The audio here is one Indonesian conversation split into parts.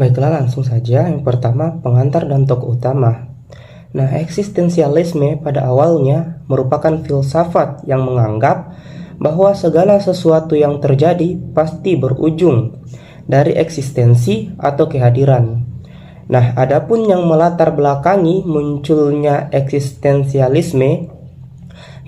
Baiklah, langsung saja. Yang pertama, pengantar dan tokoh utama. Nah, eksistensialisme pada awalnya merupakan filsafat yang menganggap bahwa segala sesuatu yang terjadi pasti berujung dari eksistensi atau kehadiran. Nah, adapun yang melatar belakangi munculnya eksistensialisme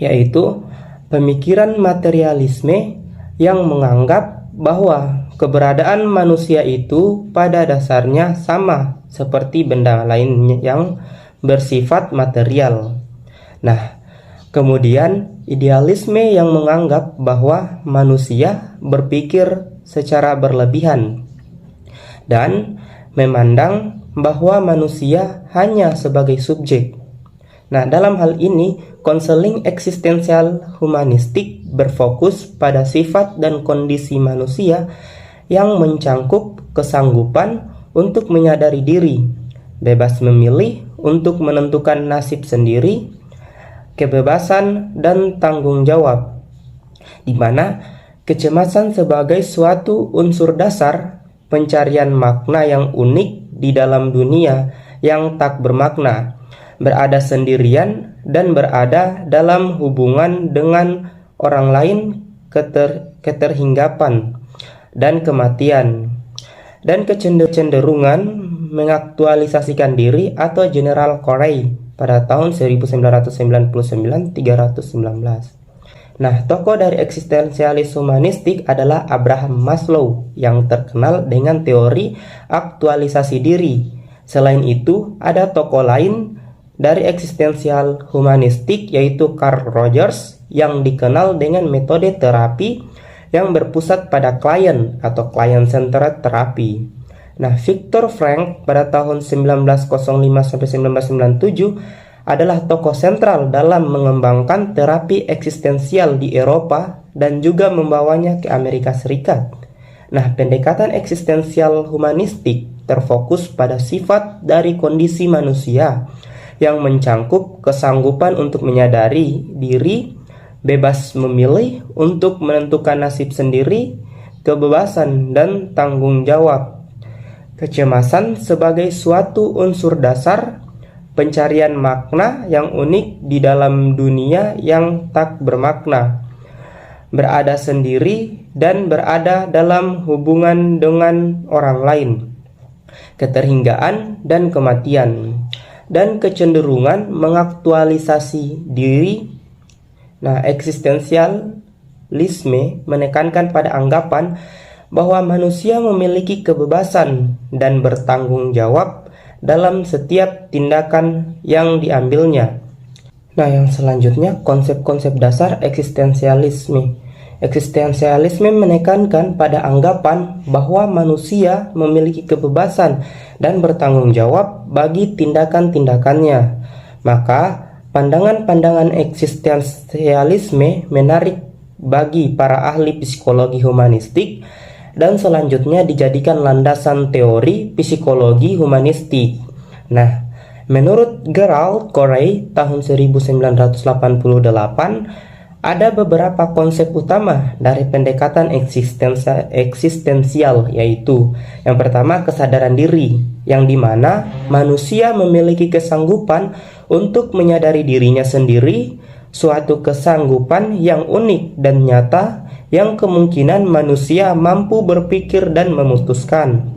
yaitu pemikiran materialisme yang menganggap bahwa keberadaan manusia itu pada dasarnya sama seperti benda lain yang bersifat material. Nah, kemudian idealisme yang menganggap bahwa manusia berpikir secara berlebihan dan memandang bahwa manusia hanya sebagai subjek. Nah, dalam hal ini, konseling eksistensial humanistik berfokus pada sifat dan kondisi manusia yang mencangkup kesanggupan untuk menyadari diri, bebas memilih untuk menentukan nasib sendiri, kebebasan dan tanggung jawab, di mana kecemasan sebagai suatu unsur dasar pencarian makna yang unik di dalam dunia yang tak bermakna, berada sendirian dan berada dalam hubungan dengan orang lain, keterhinggapan dan kematian, dan kecenderungan mengaktualisasikan diri atau General Corey pada tahun 1999-319. Nah, tokoh dari eksistensialis humanistik adalah Abraham Maslow yang terkenal dengan teori aktualisasi diri. Selain itu, ada tokoh lain dari eksistensial humanistik yaitu Carl Rogers yang dikenal dengan metode terapi yang berpusat pada klien atau client-centered terapi. Nah, Viktor Frankl pada tahun 1905-1997 adalah tokoh sentral dalam mengembangkan terapi eksistensial di Eropa dan juga membawanya ke Amerika Serikat. Nah, pendekatan eksistensial humanistik terfokus pada sifat dari kondisi manusia yang mencangkup kesanggupan untuk menyadari diri, bebas memilih untuk menentukan nasib sendiri, kebebasan dan tanggung jawab, kecemasan sebagai suatu unsur dasar pencarian makna yang unik di dalam dunia yang tak bermakna, berada sendiri dan berada dalam hubungan dengan orang lain, keterhinggaan dan kematian, dan kecenderungan mengaktualisasi diri. Nah, eksistensialisme menekankan pada anggapan bahwa manusia memiliki kebebasan dan bertanggung jawab dalam setiap tindakan yang diambilnya. Nah, yang selanjutnya konsep-konsep dasar eksistensialisme. Eksistensialisme menekankan pada anggapan bahwa manusia memiliki kebebasan dan bertanggung jawab bagi tindakan-tindakannya. Maka, pandangan-pandangan eksistensialisme menarik bagi para ahli psikologi humanistik dan selanjutnya dijadikan landasan teori psikologi humanistik. Nah, menurut Gerald Corey tahun 1988, ada beberapa konsep utama dari pendekatan eksistensial, yaitu yang pertama kesadaran diri, yang dimana manusia memiliki kesanggupan untuk menyadari dirinya sendiri, suatu kesanggupan yang unik dan nyata yang kemungkinan manusia mampu berpikir dan memutuskan.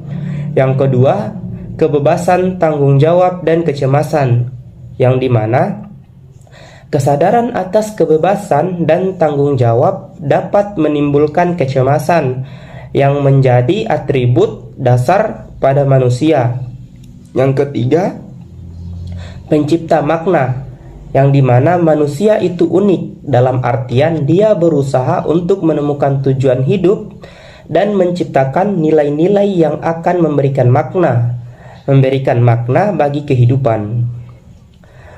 Yang kedua, kebebasan tanggung jawab dan kecemasan, yang dimana kesadaran atas kebebasan dan tanggung jawab dapat menimbulkan kecemasan yang menjadi atribut dasar pada manusia. Yang ketiga, pencipta makna, yang dimana manusia itu unik dalam artian dia berusaha untuk menemukan tujuan hidup dan menciptakan nilai-nilai yang akan memberikan makna bagi kehidupan.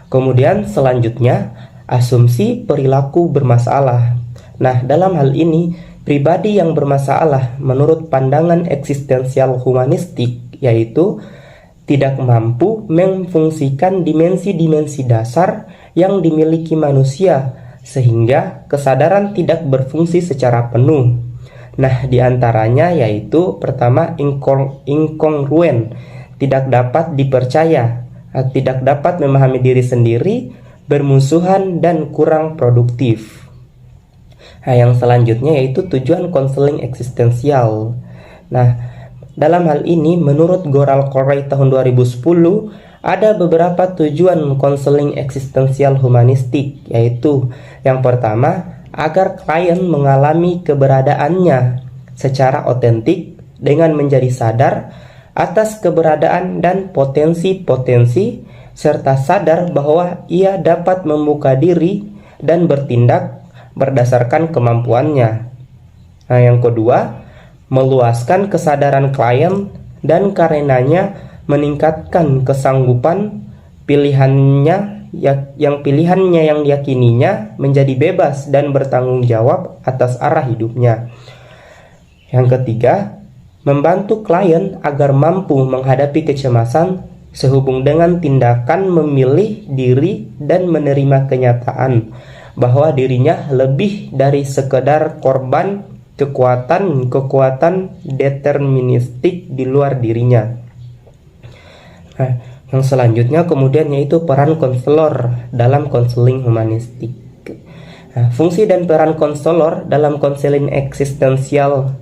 Kemudian selanjutnya, asumsi perilaku bermasalah. Nah, dalam hal ini, pribadi yang bermasalah menurut pandangan eksistensial humanistik yaitu tidak mampu memfungsikan dimensi-dimensi dasar yang dimiliki manusia, sehingga kesadaran tidak berfungsi secara penuh. Nah, di antaranya yaitu pertama inkongruen, tidak dapat dipercaya, tidak dapat memahami diri sendiri, bermusuhan, dan kurang produktif. Nah, yang selanjutnya yaitu tujuan konseling eksistensial. Nah, dalam hal ini menurut Goral Corey tahun 2010 ada beberapa tujuan konseling eksistensial humanistik, yaitu yang pertama, agar klien mengalami keberadaannya secara otentik dengan menjadi sadar atas keberadaan dan potensi-potensi, serta sadar bahwa ia dapat membuka diri dan bertindak berdasarkan kemampuannya. Nah, yang kedua, meluaskan kesadaran klien dan karenanya meningkatkan kesanggupan pilihannya yang diyakininya menjadi bebas dan bertanggung jawab atas arah hidupnya. Yang ketiga, membantu klien agar mampu menghadapi kecemasan sehubung dengan tindakan memilih diri dan menerima kenyataan bahwa dirinya lebih dari sekedar korban kekuatan deterministik di luar dirinya. Nah, yang selanjutnya kemudian yaitu peran konselor dalam konseling humanistik. Nah, fungsi dan peran konselor dalam konseling eksistensial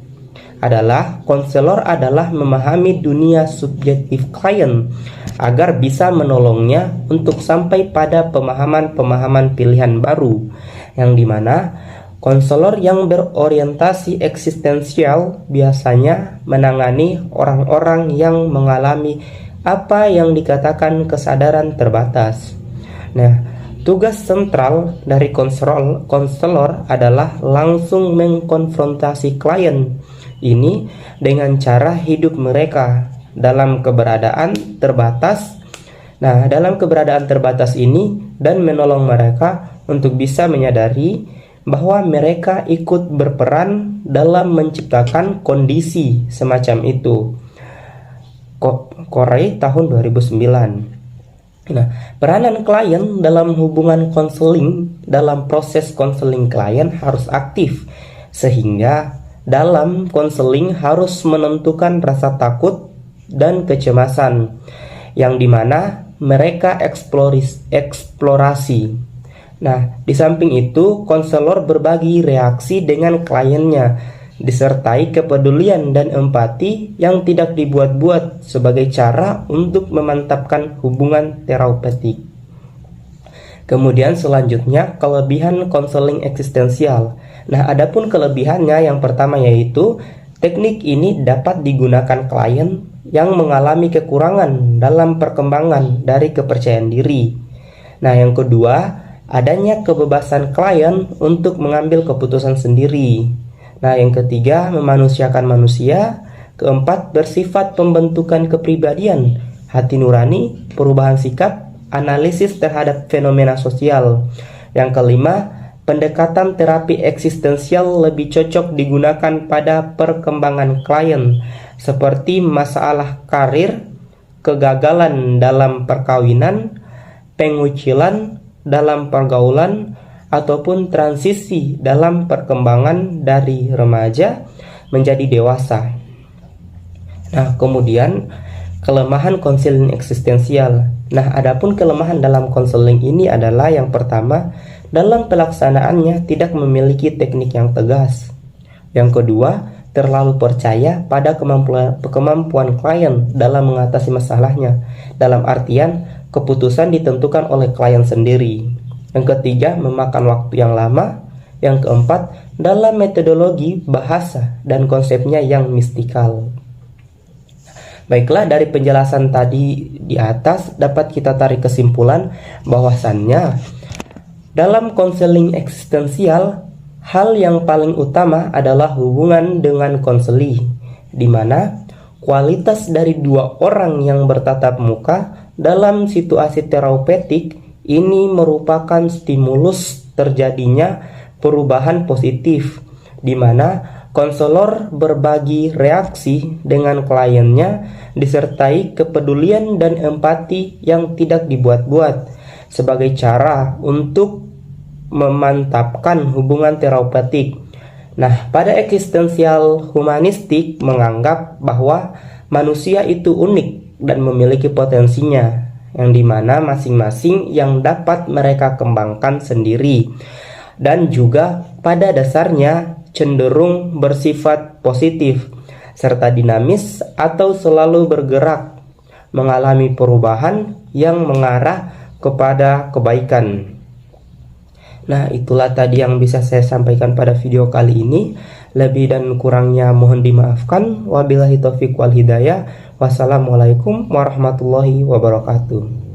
adalah konselor adalah memahami dunia subjektif klien agar bisa menolongnya untuk sampai pada pemahaman-pemahaman pilihan baru, yang dimana konselor yang berorientasi eksistensial biasanya menangani orang-orang yang mengalami apa yang dikatakan kesadaran terbatas. Nah, tugas sentral dari konselor adalah langsung mengkonfrontasi klien ini dengan cara hidup mereka dalam keberadaan terbatas. Nah, dalam keberadaan terbatas ini dan menolong mereka untuk bisa menyadari bahwa mereka ikut berperan dalam menciptakan kondisi semacam itu. Corey tahun 2009. Nah, peranan klien dalam hubungan konseling dalam proses konseling klien harus aktif, sehingga dalam konseling harus menentukan rasa takut dan kecemasan yang dimana mereka eksplorasi. Nah, di samping itu konselor berbagi reaksi dengan kliennya disertai kepedulian dan empati yang tidak dibuat-buat sebagai cara untuk memantapkan hubungan terapeutik. Kemudian selanjutnya kelebihan konseling eksistensial. Nah, adapun kelebihannya yang pertama yaitu teknik ini dapat digunakan klien yang mengalami kekurangan dalam perkembangan dari kepercayaan diri. Nah, yang kedua, adanya kebebasan klien untuk mengambil keputusan sendiri. Nah, yang ketiga, memanusiakan manusia. Keempat, bersifat pembentukan kepribadian, hati nurani, perubahan sikap, analisis terhadap fenomena sosial. Yang kelima, pendekatan terapi eksistensial lebih cocok digunakan pada perkembangan klien, seperti masalah karir, kegagalan dalam perkawinan, pengucilan dalam pergaulan, ataupun transisi dalam perkembangan dari remaja menjadi dewasa. Nah, kemudian kelemahan konseling eksistensial. Nah, adapun kelemahan dalam konseling ini adalah yang pertama, dalam pelaksanaannya tidak memiliki teknik yang tegas. Yang kedua, terlalu percaya pada kemampuan klien dalam mengatasi masalahnya. Dalam artian, keputusan ditentukan oleh klien sendiri. Yang ketiga, memakan waktu yang lama. Yang keempat, dalam metodologi, bahasa, dan konsepnya yang mistikal. Baiklah, dari penjelasan tadi di atas dapat kita tarik kesimpulan bahwasannya dalam konseling eksistensial, hal yang paling utama adalah hubungan dengan konseli, di mana kualitas dari dua orang yang bertatap muka dalam situasi terapeutik ini merupakan stimulus terjadinya perubahan positif, di mana konselor berbagi reaksi dengan kliennya disertai kepedulian dan empati yang tidak dibuat-buat sebagai cara untuk memantapkan hubungan terapeutik. Nah, pada eksistensial humanistik menganggap bahwa manusia itu unik dan memiliki potensinya, yang dimana masing-masing yang dapat mereka kembangkan sendiri, dan juga pada dasarnya cenderung bersifat positif, serta dinamis atau selalu bergerak, mengalami perubahan yang mengarah kepada kebaikan. Nah, itulah tadi yang bisa saya sampaikan pada video kali ini. Lebih dan kurangnya mohon dimaafkan. Wabillahi taufiq wal hidayah. Wassalamualaikum warahmatullahi wabarakatuh.